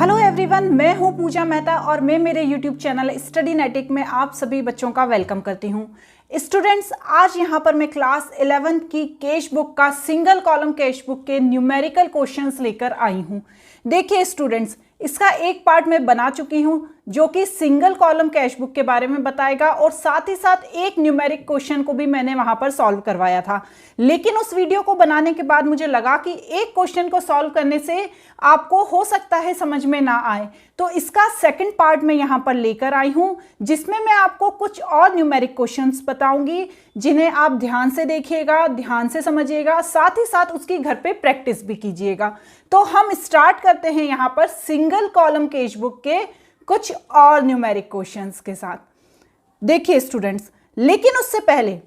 Hello everyone, मैं हूं पूजा मेहता और मैं मेरे यूट्यूब चैनल स्टडीनेटिक में आप सभी बच्चों का वेलकम करती हूं। स्टूडेंट्स, आज यहां पर मैं क्लास 11th की कैश बुक का सिंगल कॉलम कैश बुक के न्यूमेरिकल क्वेश्चंस लेकर आई हूं। देखिए स्टूडेंट्स, इसका एक पार्ट मैं बना चुकी हूं जो कि सिंगल कॉलम कैश बुक के बारे में बताएगा और साथ ही साथ एक न्यूमेरिक क्वेश्चन को भी मैंने वहां पर सॉल्व करवाया था। लेकिन उस वीडियो को बनाने के बाद मुझे लगा कि एक क्वेश्चन को सॉल्व करने से आपको हो सकता है समझ में ना आए, तो इसका सेकंड पार्ट मैं यहां पर लेकर आई हूं जिसमें मैं आपको कुछ और न्यूमेरिक क्वेश्चंस बताऊंगी जिन्हें आप ध्यान से देखिएगा, ध्यान से समझिएगा, साथ ही साथ उसकी घर पे प्रैक्टिस भी कीजिएगा। तो हम स्टार्ट करते हैं यहां पर सिंगल कॉलम कैश बुक के कुछ और न्यूमेरिक क्वेश्चंस के साथ। देखिए स्टूडेंट्स, लेकिन उससे पहले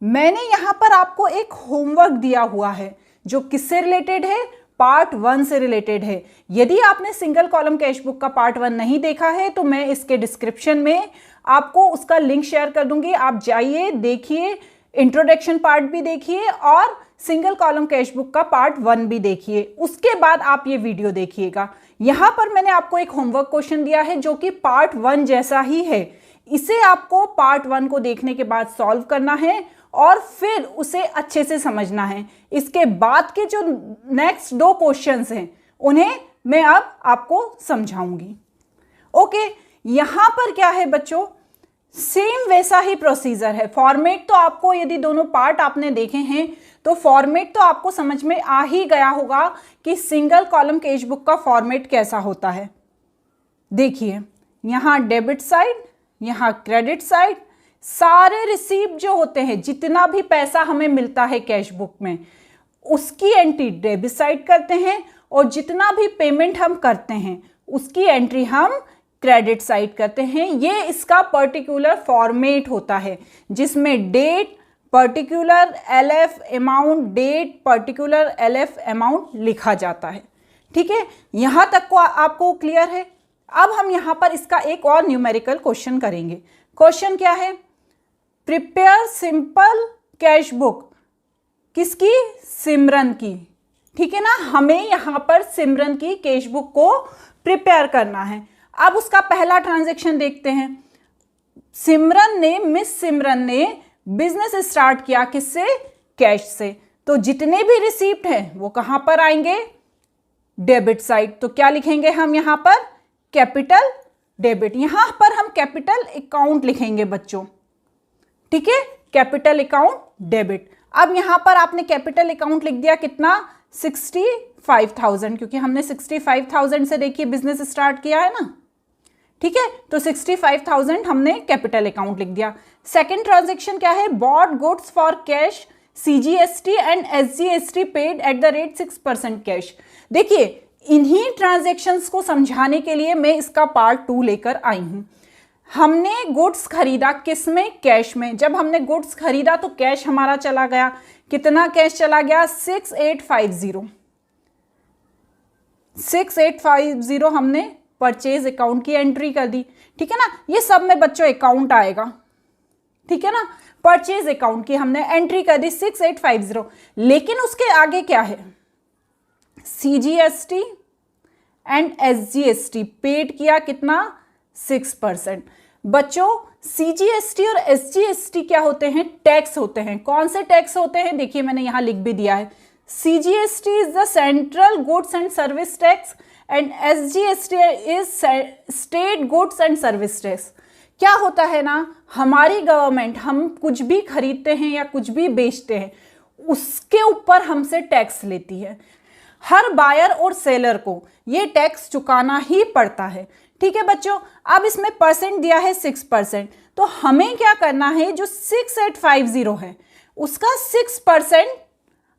मैंने यहां पर आपको एक होमवर्क दिया हुआ है जो किससे रिलेटेड है, पार्ट 1 से रिलेटेड है। यदि आपने सिंगल कॉलम कैश बुक का पार्ट 1 नहीं देखा है तो मैं इसके डिस्क्रिप्शन में आपको उसका लिंक शेयर कर दूंगी, आप जाइए देखिए, इंट्रोडक्शन पार्ट भी देखिए और सिंगल कॉलम कैश बुक का पार्ट 1 भी देखिए, उसके बाद आप ये वीडियो देखिएगा। यहां पर मैंने आपको एक होमवर्क क्वेश्चन दिया है जो कि पार्ट 1 जैसा ही है। इसे आपको पार्ट 1 को देखने के बाद सॉल्व करना है और फिर उसे अच्छे से समझना है। इसके बाद के जो नेक्स्ट 2 क्वेश्चंस हैं उन्हें मैं अब आपको समझाऊंगी। ओके, यहां पर क्या है बच्चों, सेम वैसा ही प्रोसीजर है। फॉर्मेट तो आपको, यदि दोनों पार्ट आपने देखे हैं तो फॉर्मेट तो आपको समझ में आ ही गया होगा कि सिंगल कॉलम कैश बुक का फॉर्मेट कैसा होता है। देखिए, यहां डेबिट साइड, यहां क्रेडिट साइड, सारे रिसीप्ट जो होते हैं, जितना भी पैसा हमें मिलता है कैश बुक में, उसकी एंट्री डेबिट साइड करते हैं और जितना भी पेमेंट हम करते हैं उसकी एंट्री हम क्रेडिट साइड करते हैं। ये इसका पर्टिकुलर फॉर्मेट होता है जिसमें date, particular LF amount, date, particular LF amount लिखा जाता है। ठीक है, यहां तक को आपको क्लियर है। अब हम यहां पर इसका एक और न्यूमेरिकल क्वेश्चन करेंगे। क्वेश्चन क्या है, प्रिपेयर सिंपल कैश बुक, किसकी, सिमरन की। ठीक है ना, हमें यहां पर सिमरन की कैश बुक को प्रिपेयर करना है। अब उसका पहला ट्रांजैक्शन देखते हैं। मिस सिमरन ने बिजनेस स्टार्ट किया किससे, कैश से। तो जितने भी रिसीप्ट हैं वो कहां पर आएंगे, डेबिट साइड। तो क्या लिखेंगे हम यहां पर, कैपिटल डेबिट। यहां पर हम कैपिटल अकाउंट लिखेंगे बच्चों। ठीक है, कैपिटल अकाउंट डेबिट। अब यहां पर आपने कैपिटल अकाउंट लिख दिया कितना, 65,000, क्योंकि हमने 65,000 से देखिए बिजनेस स्टार्ट किया है ना। ठीक है, तो 65,000 हमने कैपिटल अकाउंट लिख दिया। सेकंड ट्रांजैक्शन क्या है, bought goods for cash, CGST and SGST paid at the rate 6% cash. देखिए, इन्हीं ट्रांजैक्शंस को समझाने के लिए मैं इसका पार्ट 2 लेकर आई हूं। हमने गुड्स खरीदा किस में, कैश में। जब हमने गुड्स खरीदा तो कैश हमारा चला गया, कितना कैश चला गया, 6850 हमने परचेज अकाउंट की एंट्री कर दी। ठीक है ना, ये सब में बच्चों अकाउंट आएगा। ठीक है ना, परचेज अकाउंट की हमने एंट्री कर दी 6850। लेकिन उसके आगे क्या है, सीजीएसटी एंड एसजीएसटी पेड किया कितना, 6%। बच्चों, सीजीएसटी और एसजीएसटी क्या होते हैं, टैक्स होते हैं। कौन से टैक्स होते हैं, देखिए मैंने यहां लिख भी दिया है। CGST is the central goods and service tax and SGST is state goods and service tax. क्या होता है ना, हमारी गवर्नमेंट, हम कुछ भी खरीदते हैं या कुछ भी बेचते हैं उसके ऊपर हमसे टैक्स लेती है। हर बायर और सेलर को ये टैक्स चुकाना ही पड़ता है। ठीक है बच्चों, अब इसमें परसेंट दिया है 6%। तो हमें क्या करना है, जो 6850 है उसका 6%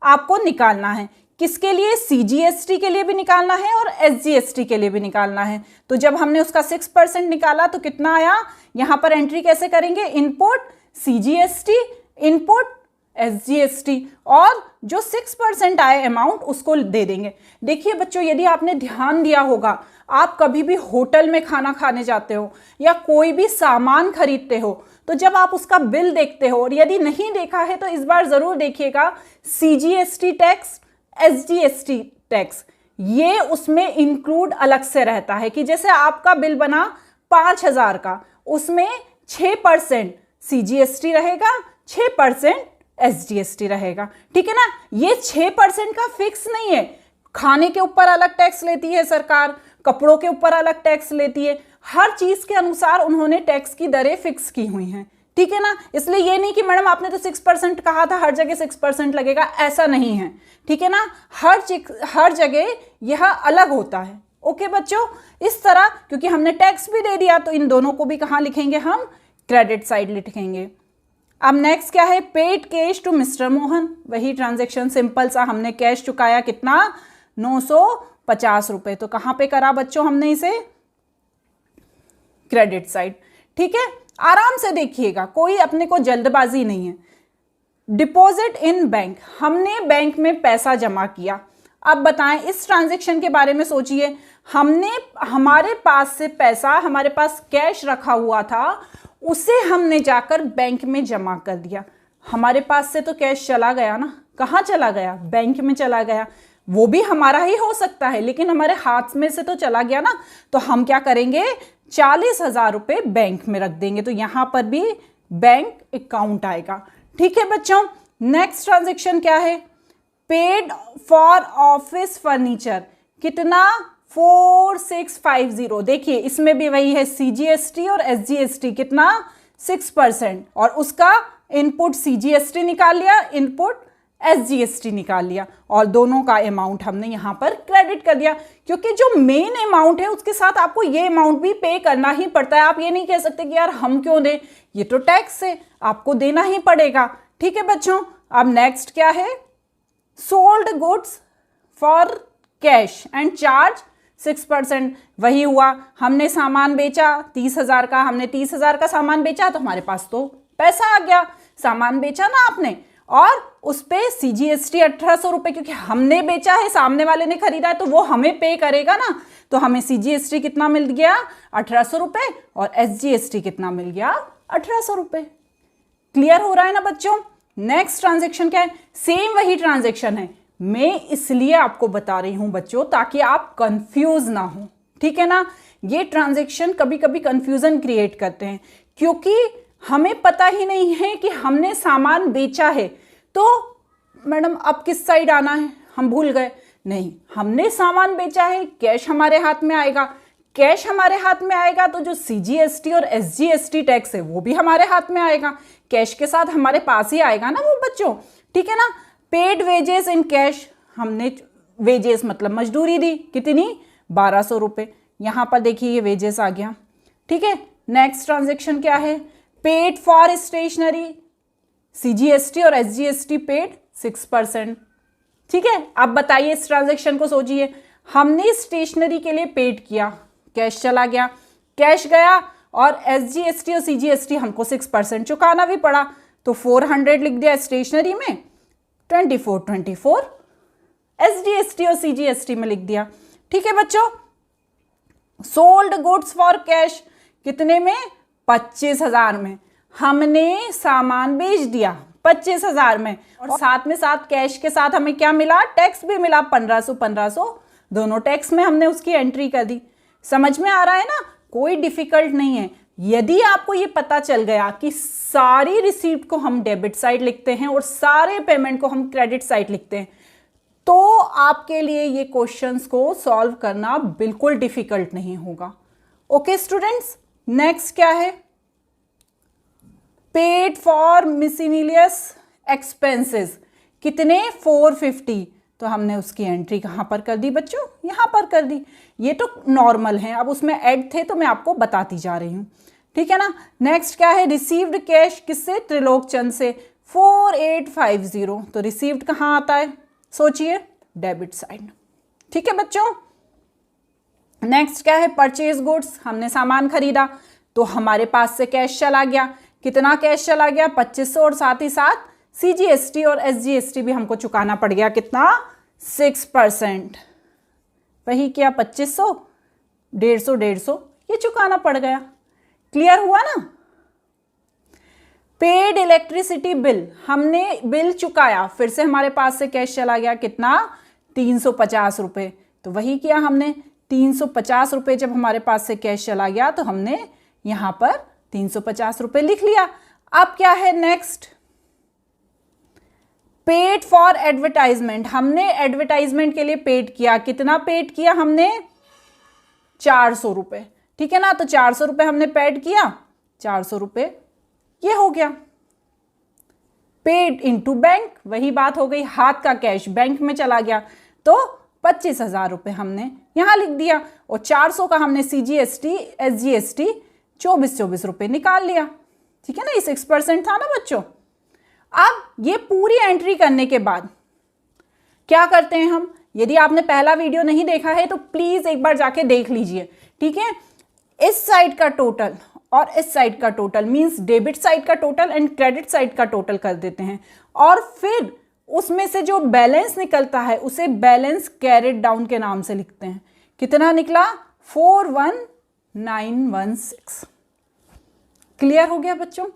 आपको निकालना है। किसके लिए, सीजीएसटी के लिए भी निकालना है और एसजीएसटी के लिए भी निकालना है। तो जब हमने उसका 6% निकाला तो कितना आया, यहां पर एंट्री कैसे करेंगे, इनपुट सीजीएसटी, इनपुट एसजीएसटी, और जो 6% आए अमाउंट उसको दे देंगे। देखिए बच्चों, यदि आपने ध्यान दिया होगा, आप कभी भी होटल में खाना खाने जाते हो या कोई भी सामान खरीदते हो तो जब आप उसका बिल देखते हो, और यदि नहीं देखा है तो इस बार जरूर देखिएगा, सीजीएसटी टैक्स, एसजीएसटी टैक्स, ये उसमें इंक्लूड अलग से रहता है कि जैसे आपका बिल बना 5,000 का, उसमें 6% CGST रहेगा, 6% SGST रहेगा। ठीक है ना, ये 6% का फिक्स नहीं है। खाने के ऊपर अलग टैक्स लेती है सरकार, कपड़ों के ऊपर अलग टैक्स लेती है, हर चीज के अनुसार उन्होंने टैक्स की दरें फिक्स की हुई हैं। ठीक है ना, इसलिए ये नहीं कि मैडम आपने तो 6% कहा था, हर जगह 6% लगेगा, ऐसा नहीं है। ठीक है ना, हर जगह यह अलग होता है। ओके बच्चों, इस तरह क्योंकि हमने टैक्स भी दे दिया तो इन दोनों को भी कहाँ लिखेंगे हम, क्रेडिट साइड लिखेंगे। अब नेक्स्ट क्या है, paid cash to mister Mohan, वही ट्रांजेक्शन सिंपल सा, हमने कैश चुकाया कितना, 950 रुपए। तो कहां पे करा बच्चों हमने इसे, क्रेडिट साइड। ठीक है, आराम से देखिएगा, कोई अपने को जल्दबाजी नहीं है। डिपॉजिट इन बैंक, हमने बैंक में पैसा जमा किया। अब बताएं इस ट्रांजेक्शन के बारे में सोचिए, हमारे पास से पैसा, हमारे पास कैश रखा हुआ था, उसे हमने जाकर बैंक में जमा कर दिया। हमारे पास से तो कैश चला गया ना, कहाँ चला गया, बैंक में चला गया। वो भी हमारा ही हो सकता है, लेकिन हमारे हाथ में से तो चला गया ना। तो हम क्या करेंगे, 40,000 रुपए बैंक में रख देंगे, तो यहां पर भी बैंक अकाउंट आएगा। ठीक है बच्चों, नेक्स्ट ट्रांजेक्शन क्या है, पेड फॉर ऑफिस फर्नीचर, कितना, 4650। देखिए इसमें भी वही है, CGST और SGST कितना, 6%, और उसका इनपुट CGST निकाल लिया, इनपुट SGST निकाल लिया, और दोनों का अमाउंट हमने यहां पर क्रेडिट कर दिया। क्योंकि जो मेन अमाउंट है उसके साथ आपको ये अमाउंट भी पे करना ही पड़ता है। आप ये नहीं कह सकते कि यार हम क्यों दें, ये तो टैक्स है, आपको देना ही पड़ेगा। ठीक है बच्चों, अब नेक्स्ट क्या है, sold goods for cash and charge 6%। वही हुआ, हमने सामान बेचा 30,000 का, हमने 30,000 का सामान बेचा तो हमारे पास तो पैसा आ गया, सामान बेचा ना आपने, और उस पे CGST 1,800 रुपए, क्योंकि हमने बेचा है, सामने वाले ने खरीदा है, तो वो हमें पे करेगा ना। तो हमें CGST कितना मिल गया, 1,800 रुपए, और SGST कितना मिल गया, 1,800 रुपए। क्लियर हो रहा है ना बच्चों। नेक्स्ट ट्रांजेक्शन क्या है, सेम वही ट्रांजेक्शन है, मैं इसलिए आपको बता रही हूं बच्चों ताकि आप कंफ्यूज ना हो। ठीक है ना, ये ट्रांजेक्शन कभी कभी कंफ्यूजन क्रिएट करते हैं, क्योंकि हमें पता ही नहीं है कि हमने सामान बेचा है, तो मैडम अब किस साइड आना है, हम भूल गए। नहीं, हमने सामान बेचा है, कैश हमारे हाथ में आएगा, कैश हमारे हाथ में आएगा तो जो CGST और SGST टैक्स है वो भी हमारे हाथ में आएगा, कैश के साथ हमारे पास ही आएगा ना वो बच्चों। ठीक है ना, पेड वेजेस इन कैश, हमने वेजेस मतलब मजदूरी दी, कितनी, 1,200 रुपए। यहां पर देखिए ये वेजेस आ गया। ठीक है, नेक्स्ट ट्रांजेक्शन क्या है, पेड फॉर स्टेशनरी, CGST और SGST पेड 6%। ठीक है, अब बताइए इस ट्रांजेक्शन को सोचिए, हमने स्टेशनरी के लिए पेड किया, कैश चला गया, कैश गया, और SGST और CGST हमको 6% चुकाना भी पड़ा, तो 400 लिख दिया स्टेशनरी में, 24 SGST और CGST में लिख दिया। ठीक है बच्चों, सोल्ड गुड्स फॉर कैश कितने में, 25,000 में। हमने सामान बेच दिया 25,000 में, और साथ में साथ कैश के साथ हमें क्या मिला, टैक्स भी मिला, 1500 दोनों टैक्स में हमने उसकी एंट्री कर दी। समझ में आ रहा है ना, कोई डिफिकल्ट नहीं है। यदि आपको ये पता चल गया कि सारी रिसीप्ट को हम डेबिट साइड लिखते हैं और सारे पेमेंट को हम क्रेडिट साइड लिखते हैं, तो आपके लिए ये क्वेश्चंस को सॉल्व करना बिल्कुल डिफिकल्ट नहीं होगा। ओके स्टूडेंट्स, नेक्स्ट क्या है, पेड फॉर मिसलेनियस एक्सपेंसेस, कितने, 450। तो हमने उसकी एंट्री कहां पर कर दी बच्चों, यहां पर कर दी। ये तो नॉर्मल है, अब उसमें ऐड थे तो मैं आपको बताती जा रही हूं। ठीक है ना, नेक्स्ट क्या है, रिसीव्ड कैश, किससे, त्रिलोक चंद से, 4850। तो रिसीव्ड कहां आता है, सोचिए, डेबिट साइड। ठीक है बच्चों, नेक्स्ट क्या है, परचेज गुड्स, हमने सामान खरीदा तो हमारे पास से कैश चला गया, कितना कैश चला गया, 2500, और साथ ही साथ CGST और SGST भी हमको चुकाना पड़ गया, कितना, 6%। वही क्या, 2500, 150 ये चुकाना पड़ गया। क्लियर हुआ ना। पेड इलेक्ट्रिसिटी बिल, हमने बिल चुकाया, फिर से हमारे पास से कैश चला गया, कितना, 350 रुपए। तो वही किया हमने, 350 रुपये जब हमारे पास से कैश चला गया तो हमने यहाँ पर 350 रुपये लिख लिया। अब क्या है नेक्स्ट, पेड फॉर एडवर्टाइजमेंट, हमने एडवर्टाइजमेंट के लिए पेड किया। कितना पेड किया हमने, 400 रुपये, ठीक है ना। तो 400 रुपये हमने पेड किया, 400 रुपये ये हो गया। पेड इनटू बैंक, वही बात हो गई, हाथ का कैश बैंक में चला गया, तो 25,000 रुपये हमने यहाँ लिख दिया। और 400 का हमने CGST SGST 24 रुपये निकाल लिया, ठीक है ना। ये 6% था ना बच्चों। अब ये पूरी एंट्री करने के बाद क्या करते हैं हम, यदि आपने पहला वीडियो नहीं देखा है तो प्लीज एक बार जाके देख लीजिए, ठीक है। इस साइड का टोटल और इस साइड का टोटल, मींस डेबिट साइड का टोटल एंड क्रेडिट साइड का टोटल कर देते हैं, और फिर उसमें से जो बैलेंस निकलता है उसे बैलेंस कैरिड डाउन के नाम से लिखते हैं। कितना निकला, 41916। क्लियर हो गया बच्चों।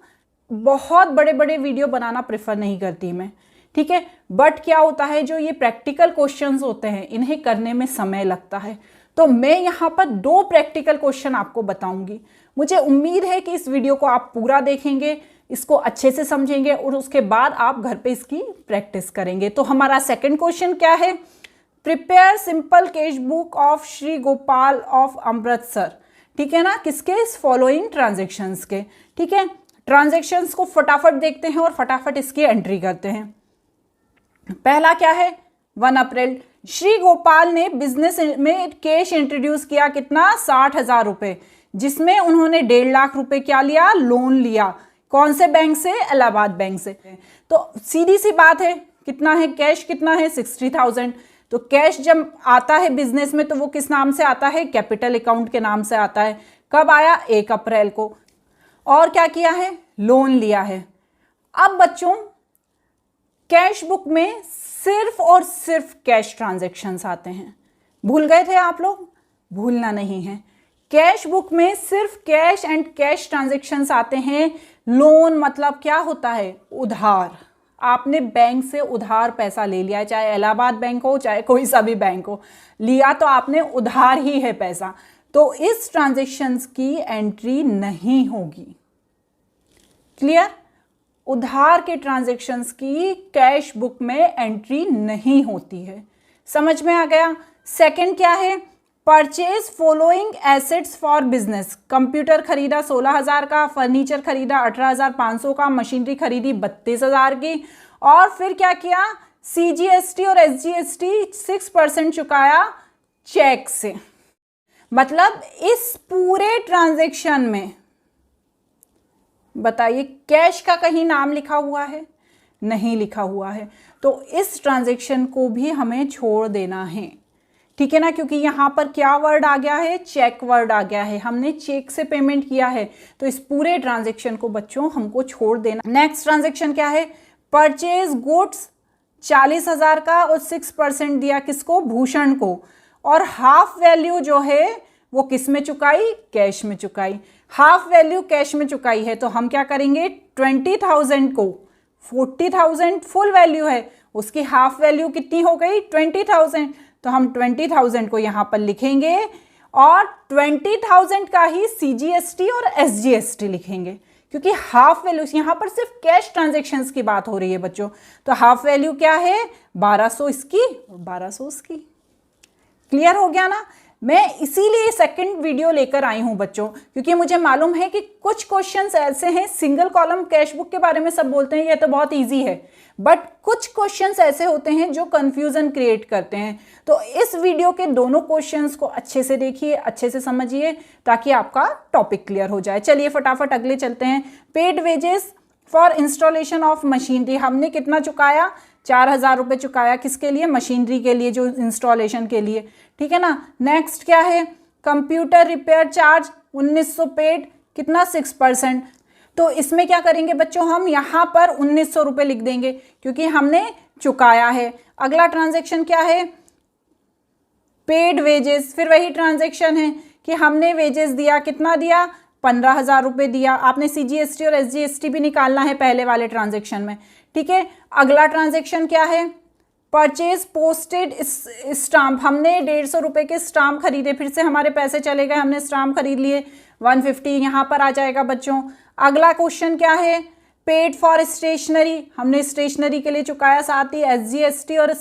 बहुत बड़े बड़े वीडियो बनाना प्रेफर नहीं करती मैं, ठीक है, बट क्या होता है जो ये प्रैक्टिकल क्वेश्चंस होते हैं इन्हें करने में समय लगता है, तो मैं यहाँ पर 2 प्रैक्टिकल क्वेश्चन आपको बताऊंगी। मुझे उम्मीद है कि इस वीडियो को आप पूरा देखेंगे, इसको अच्छे से समझेंगे और उसके बाद आप घर पे इसकी प्रैक्टिस करेंगे। तो हमारा सेकंड क्वेश्चन क्या है, prepare simple cash book of Shri Gopal of Amritsar, ठीक है ना, किसके, फॉलोइंग ट्रांजेक्शन्स के, ठीक है। ट्रांजेक्शन्स को फटाफट देखते हैं और फटाफट इसकी एंट्री करते हैं। पहला क्या है, 1 अप्रैल श्री गोपाल ने बिजनेस में कैश इंट्रोड्यूस किया, कितना, 60,000 रुपये, जिसमें उन्होंने 1.5 लाख रुपए क्या लिया, लोन लिया। कौन से बैंक से, इलाहाबाद बैंक से। तो सीधी सी बात है, कितना है कैश, कितना है, 60,000। तो कैश जब आता है बिजनेस में तो वो किस नाम से आता है, कैपिटल अकाउंट के नाम से आता है। कब आया, 1 अप्रैल को। और क्या किया है, लोन लिया है। अब बच्चों कैश बुक में सिर्फ और सिर्फ कैश ट्रांजैक्शंस आते हैं, भूल गए थे आप लोग, भूलना नहीं है। कैश बुक में सिर्फ कैश एंड कैश ट्रांजैक्शंस आते हैं। लोन मतलब क्या होता है, उधार। आपने बैंक से उधार पैसा ले लिया, चाहे इलाहाबाद बैंक हो चाहे कोई सा भी बैंक हो, लिया तो आपने उधार ही है पैसा, तो इस ट्रांजैक्शंस की एंट्री नहीं होगी। क्लियर, उधार के ट्रांजैक्शंस की कैश बुक में एंट्री नहीं होती है। समझ में आ गया। सेकंड क्या है, purchase following assets for business, computer खरीदा 16,000 का, फर्नीचर खरीदा 18,500 का, मशीनरी खरीदी 32,000 की, और फिर क्या किया, CGST और SGST 6% चुकाया चेक से। मतलब इस पूरे ट्रांजैक्शन में बताइए कैश का कहीं नाम लिखा हुआ है, नहीं लिखा हुआ है, तो इस ट्रांजैक्शन को भी हमें छोड़ देना है, ठीक है ना, क्योंकि यहाँ पर क्या वर्ड आ गया है, चेक वर्ड आ गया है, हमने चेक से पेमेंट किया है, तो इस पूरे ट्रांजैक्शन को बच्चों हमको छोड़ देना। नेक्स्ट ट्रांजैक्शन क्या है, परचेज गुड्स 40,000 का और 6% दिया किसको, भूषण को, और हाफ वैल्यू जो है वो किस में चुकाई, कैश में चुकाई। हाफ वैल्यू कैश में चुकाई है तो हम क्या करेंगे, 20,000 को, 40,000 फुल वैल्यू है, उसकी हाफ वैल्यू कितनी हो गई, 20,000, तो हम 20,000 को यहाँ पर लिखेंगे और 20,000 का ही CGST और SGST लिखेंगे, क्योंकि हाफ वैल्यू यहाँ पर सिर्फ कैश ट्रांजैक्शंस की बात हो रही है बच्चों। तो हाफ वैल्यू क्या है, 1200 इसकी और 1200 उसकी। क्लियर हो गया ना। मैं इसीलिए सेकंड वीडियो लेकर आई हूं बच्चों, क्योंकि मुझे मालूम है कि कुछ क्वेश्चंस ऐसे हैं, सिंगल कॉलम कैश बुक के बारे में सब बोलते हैं ये तो बहुत इजी है, बट कुछ क्वेश्चंस ऐसे होते हैं जो कंफ्यूजन क्रिएट करते हैं। तो इस वीडियो के दोनों क्वेश्चंस को अच्छे से देखिए, अच्छे से समझिए, ताकि आपका टॉपिक क्लियर हो जाए। चलिए फटाफट अगले चलते हैं। Paid wages for installation of machinery, हमने कितना चुकाया, 4,000 रुपये चुकाया, किसके लिए, मशीनरी के लिए, जो इंस्टॉलेशन के लिए, ठीक है ना। नेक्स्ट क्या है, कंप्यूटर रिपेयर चार्ज 1900 पेड, कितना, 6%। तो इसमें क्या करेंगे बच्चों, हम यहाँ पर 1900 रुपये लिख देंगे क्योंकि हमने चुकाया है। अगला ट्रांजैक्शन क्या है, पेड वेजेस, फिर वही ट्रांजैक्शन है कि हमने वेजेस दिया, कितना दिया, 15,000 रुपये दिया। आपने CGST और SGST भी निकालना है पहले वाले ट्रांजैक्शन में, ठीक है। अगला ट्रांजैक्शन क्या है, परचेज पोस्टेड स्टाम्प, हमने 150 रुपये के स्टाम्प खरीदे, फिर से हमारे पैसे चले गए, हमने स्टाम्प खरीद लिए 150, यहाँ पर आ जाएगा बच्चों। अगला क्वेश्चन क्या है, पेड फॉर स्टेशनरी, हमने स्टेशनरी के लिए चुकाया, साथ ही SGST और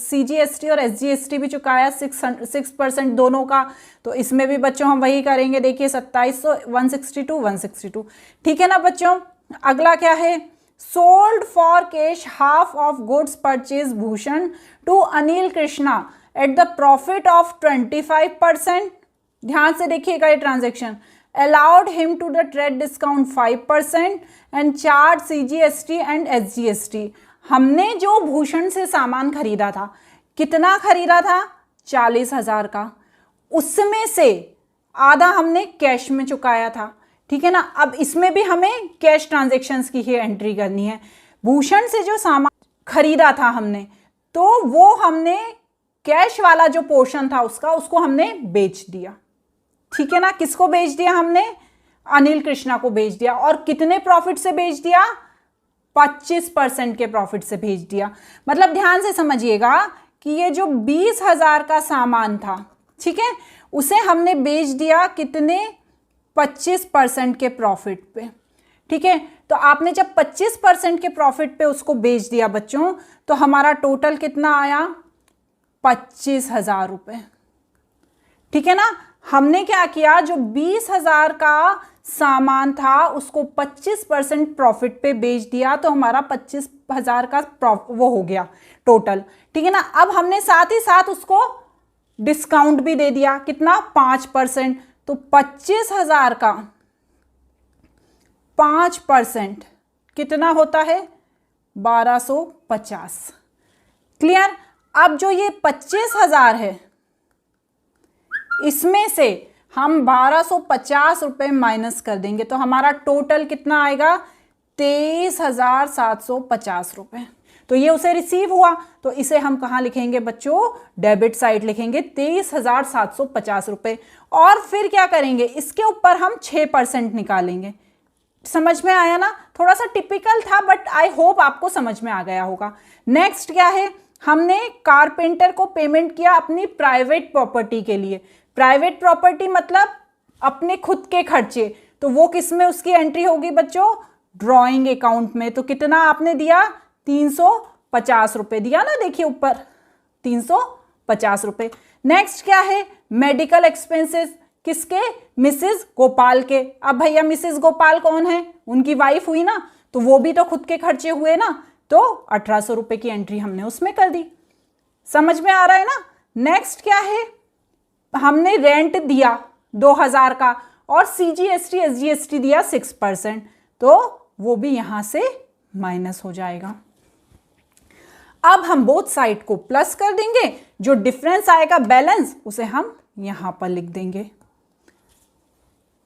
CGST और SGST भी चुकाया 6% दोनों का। तो इसमें भी बच्चों हम वही करेंगे, देखिए 2700 162 ठीक है ना बच्चों। अगला क्या है, sold for cash half of goods purchase Bhushan to Anil Krishna at the profit of 25%। ध्यान से देखिएगा ये transaction. allowed him to the trade discount 5% and charge CGST and SGST। हमने जो भूषण से सामान खरीदा था, कितना खरीदा था, 40,000 का, उसमें से आधा हमने कैश में चुकाया था, ठीक है ना। अब इसमें भी हमें कैश ट्रांजेक्शन्स की ही एंट्री करनी है। भूषण से जो सामान खरीदा था हमने, तो वो हमने कैश वाला जो पोर्शन था उसका, उसको हमने बेच दिया, ठीक है ना। किसको बेच दिया हमने, अनिल कृष्णा को बेच दिया। और कितने प्रॉफिट से बेच दिया, 25% के प्रॉफिट से बेच दिया। मतलब ध्यान से समझिएगा कि ये जो 20,000 का सामान था, ठीक है, उसे हमने बेच दिया कितने, 25% के प्रॉफिट पे, ठीक है। तो आपने जब 25% के प्रॉफिट पे उसको बेच दिया बच्चों, तो हमारा टोटल कितना आया, 25,000 रुपये, ठीक है ना। हमने क्या किया, जो 20,000 का सामान था उसको 25% प्रॉफिट पे बेच दिया, तो हमारा 25,000 का वो हो गया टोटल, ठीक है ना। अब हमने साथ ही साथ उसको डिस्काउंट भी दे दिया, कितना, 5%। तो 25,000 का 5% कितना होता है, 1250। क्लियर। अब जो ये 25,000 है, इसमें से हम 1250 रुपये माइनस कर देंगे, तो हमारा टोटल कितना आएगा, 23,750 रुपये। तो ये उसे रिसीव हुआ, तो इसे हम कहाँ लिखेंगे बच्चों, डेबिट साइड लिखेंगे, 23,750 रुपये। और फिर क्या करेंगे, इसके ऊपर हम 6% निकालेंगे। समझ में आया ना, थोड़ा सा टिपिकल था, बट आई होप आपको समझ में आ गया होगा। नेक्स्ट क्या है, हमने कारपेंटर को पेमेंट किया अपनी प्राइवेट प्रॉपर्टी के लिए। प्राइवेट प्रॉपर्टी मतलब अपने खुद के खर्चे, तो वो किस में उसकी एंट्री होगी बच्चों, ड्राइंग अकाउंट में। तो कितना आपने दिया, 350 रुपये दिया ना, देखिए ऊपर 350 रुपये। नेक्स्ट क्या है, मेडिकल एक्सपेंसेस, किसके, मिसेस गोपाल के। अब भैया मिसेस गोपाल कौन है, उनकी वाइफ हुई ना, तो वो भी तो खुद के खर्चे हुए ना, तो 1800 रुपये की एंट्री हमने उसमें कर दी। समझ में आ रहा है ना। नेक्स्ट क्या है, हमने रेंट दिया 2000 का और CGST SGST दिया 6%, तो वो भी यहां से माइनस हो जाएगा। अब हम बोथ साइड को प्लस कर देंगे, जो डिफरेंस आएगा बैलेंस, उसे हम यहां पर लिख देंगे।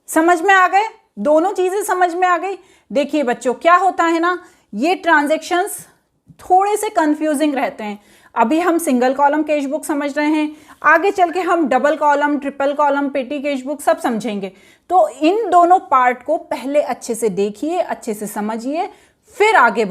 समझ में आ गए, दोनों चीजें समझ में आ गई। देखिए बच्चों, क्या होता है ना, ये ट्रांजैक्शंस थोड़े से कंफ्यूजिंग रहते हैं। अभी हम सिंगल कॉलम कैश बुक समझ रहे हैं, आगे चल के हम डबल कॉलम, ट्रिपल कॉलम, पेटी कैश बुक सब समझेंगे। तो इन दोनों पार्ट को पहले अच्छे से देखिए, अच्छे से समझिए, फिर आगे